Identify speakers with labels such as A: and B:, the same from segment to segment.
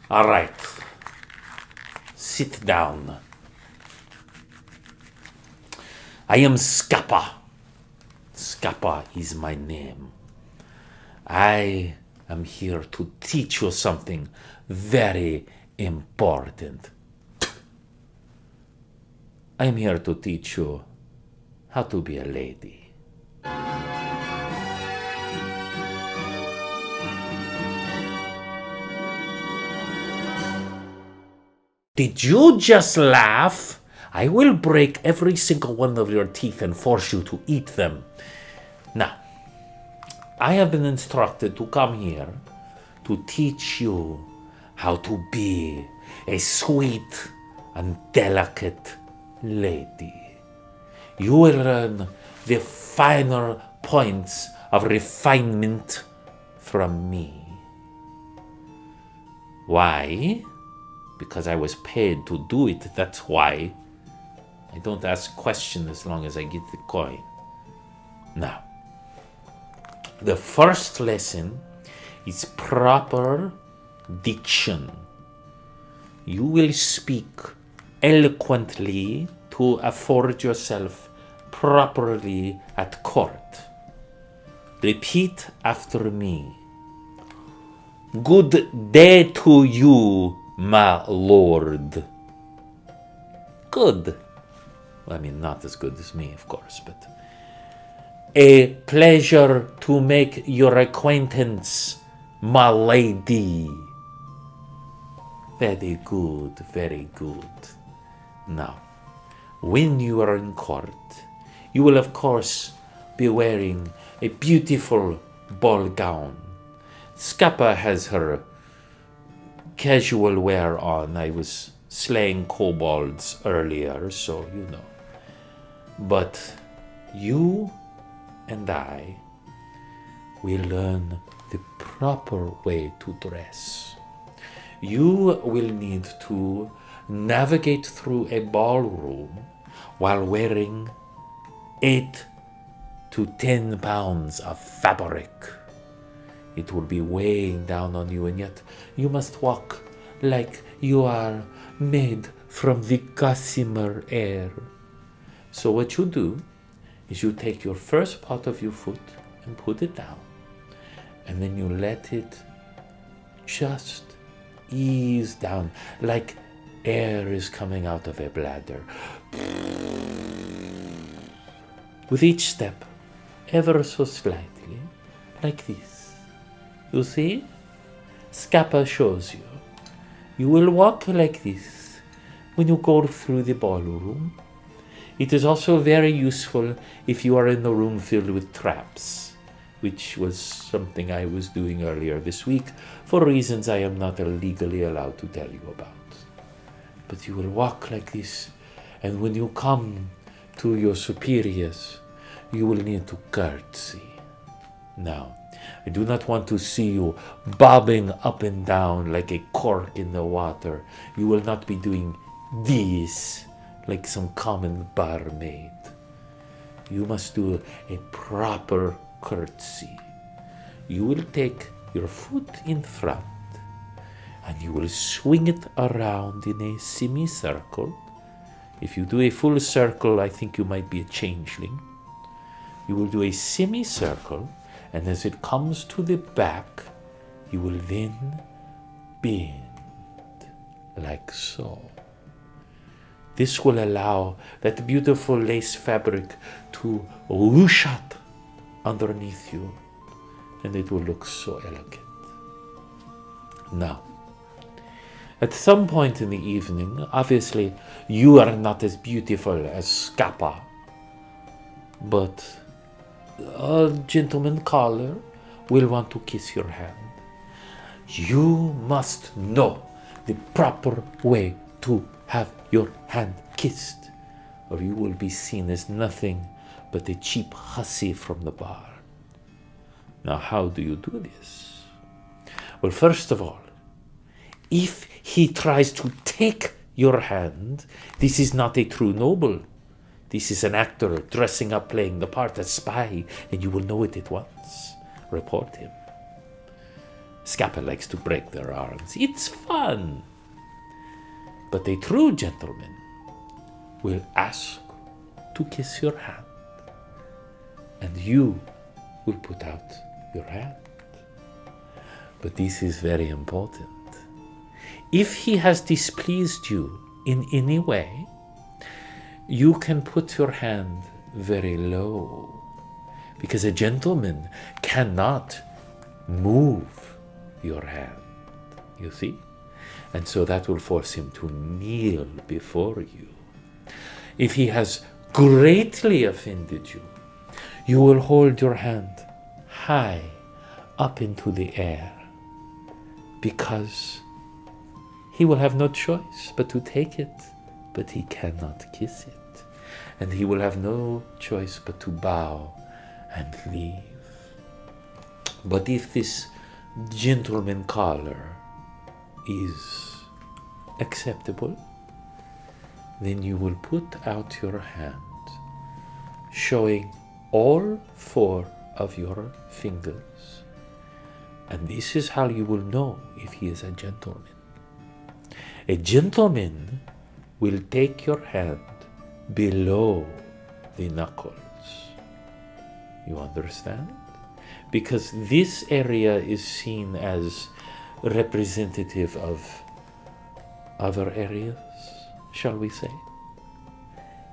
A: All right. Sit down. I am Skapa. Skapa is my name. I am here to teach you something very important. I am here to teach you how to be a lady. Did you just laugh? I will break every single one of your teeth and force you to eat them. Now, I have been instructed to come here to teach you how to be a sweet and delicate lady. You will learn the finer points of refinement from me. Why? Because I was paid to do it, that's why. I don't ask questions as long as I get the coin. Now, the first lesson is proper diction. You will speak eloquently to afford yourself properly at court. Repeat after me. Good day to you, my lord. Good. I mean, not as good as me, of course, but a pleasure to make your acquaintance, my lady. Very good, very good. Now, when you are in court, you will, of course, be wearing a beautiful ball gown. Skapa has her casual wear on. I was slaying kobolds earlier, so you know. But you and I will learn the proper way to dress. You will need to navigate through a ballroom while wearing 8 to 10 pounds of fabric. It will be weighing down on you, and yet you must walk like you are made from the gossamer air. So what you do is you take your first part of your foot and put it down, and then you let it just ease down like air is coming out of a bladder. With each step, ever so slightly, like this. You see? Skapa shows you. You will walk like this when you go through the ballroom. It is also very useful if you are in a room filled with traps, which was something I was doing earlier this week for reasons I am not legally allowed to tell you about. But you will walk like this, and when you come to your superiors, you will need to curtsy. Now, I do not want to see you bobbing up and down like a cork in the water. You will not be doing this like some common barmaid. You must do a proper curtsy. You will take your foot in front and you will swing it around in a semicircle. If you do a full circle, I think you might be a changeling. You will do a semicircle, and as it comes to the back, you will then bend like so. This will allow that beautiful lace fabric to whoosh out underneath you, and it will look so elegant. Now, at some point in the evening, obviously, you are not as beautiful as Skapa, but a gentleman caller will want to kiss your hand. You must know the proper way to have your hand kissed, or you will be seen as nothing but a cheap hussy from the bar. Now, how do you do this? Well, first of all, if he tries to take your hand, this is not a true noble. This is an actor dressing up, playing the part, a spy, and you will know it at once. Report him. Skapa likes to break their arms. It's fun. But a true gentleman will ask to kiss your hand, and you will put out your hand. But this is very important. If he has displeased you in any way, you can put your hand very low, because a gentleman cannot move your hand, you see? And so that will force him to kneel before you. If he has greatly offended you, you will hold your hand high up into the air, because he will have no choice but to take it, but he cannot kiss it. And he will have no choice but to bow and leave. But if this gentleman caller is acceptable, then you will put out your hand, showing all 4 of your fingers. And this is how you will know if he is a gentleman. A gentleman will take your hand below the knuckles. You understand? Because this area is seen as representative of other areas, shall we say.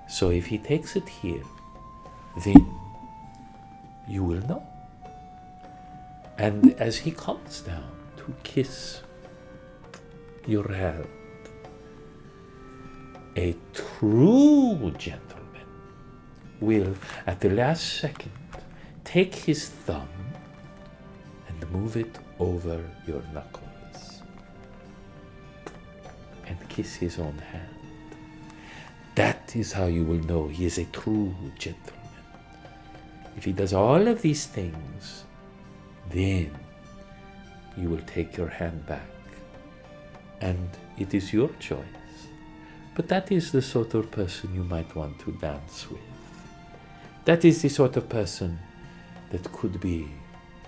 A: So if he takes it here, then you will know. And as he comes down to kiss your hand, a true gentleman will, at the last second, take his thumb and move it over your knuckles and kiss his own hand. That is how you will know he is a true gentleman. If he does all of these things, then you will take your hand back, and it is your choice. But that is the sort of person you might want to dance with. That is the sort of person that could be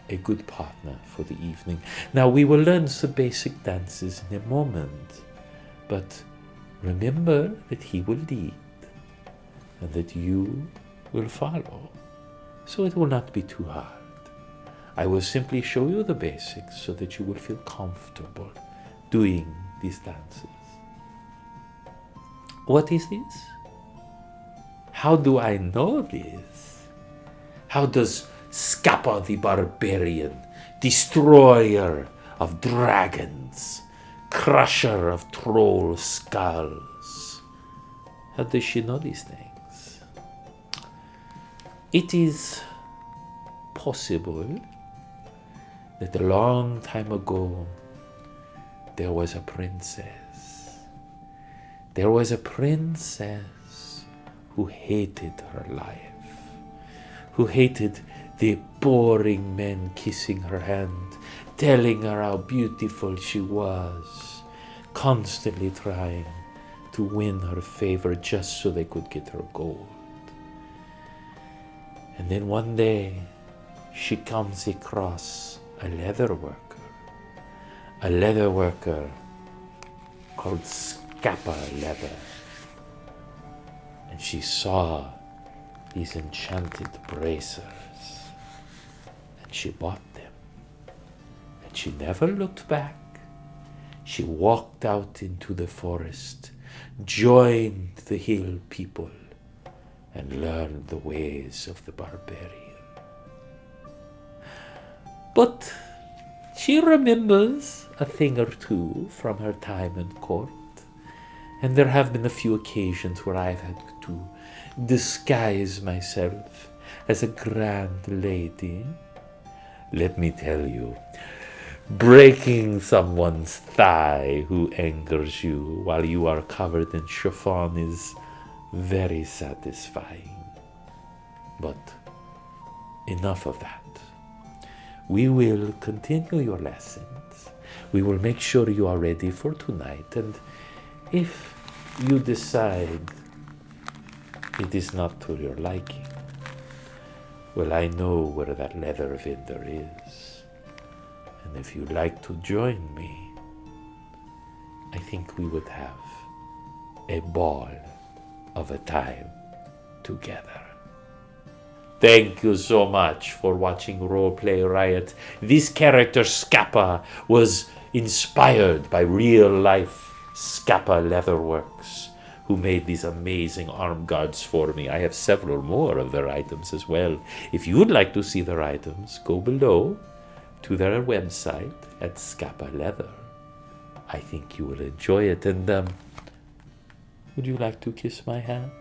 A: a good partner for the evening. Now, we will learn some basic dances in a moment, but remember that he will lead and that you will follow. So it will not be too hard. I will simply show you the basics so that you will feel comfortable doing these dances. What is this? How do I know this? How does Skapa the barbarian, destroyer of dragons, crusher of troll skulls, how does she know these things? It is possible that a long time ago there was a princess. There was a princess who hated her life, who hated the boring men kissing her hand, telling her how beautiful she was, constantly trying to win her favor just so they could get her gold. And then one day she comes across a leather worker called Skapa leather. And she saw these enchanted bracers, and she bought them. And she never looked back. She walked out into the forest, joined the hill people, and learned the ways of the barbarian. But she remembers a thing or two from her time in court, and there have been a few occasions where I've had to disguise myself as a grand lady. Let me tell you, breaking someone's thigh who angers you while you are covered in chiffon is very satisfying. But enough of that. We will continue your lessons. We will make sure you are ready for tonight. And if you decide it is not to your liking, well, I know where that leather vendor is. And if you'd like to join me, I think we would have a ball of a time together. Thank you so much for watching Roleplay Riot. This character Skapa was inspired by real-life Skapa Leatherworks, who made these amazing arm guards for me. I have several more of their items as well. If you would like to see their items, go below to their website at Skapa Leather. I think you will enjoy it. And would you like to kiss my hand?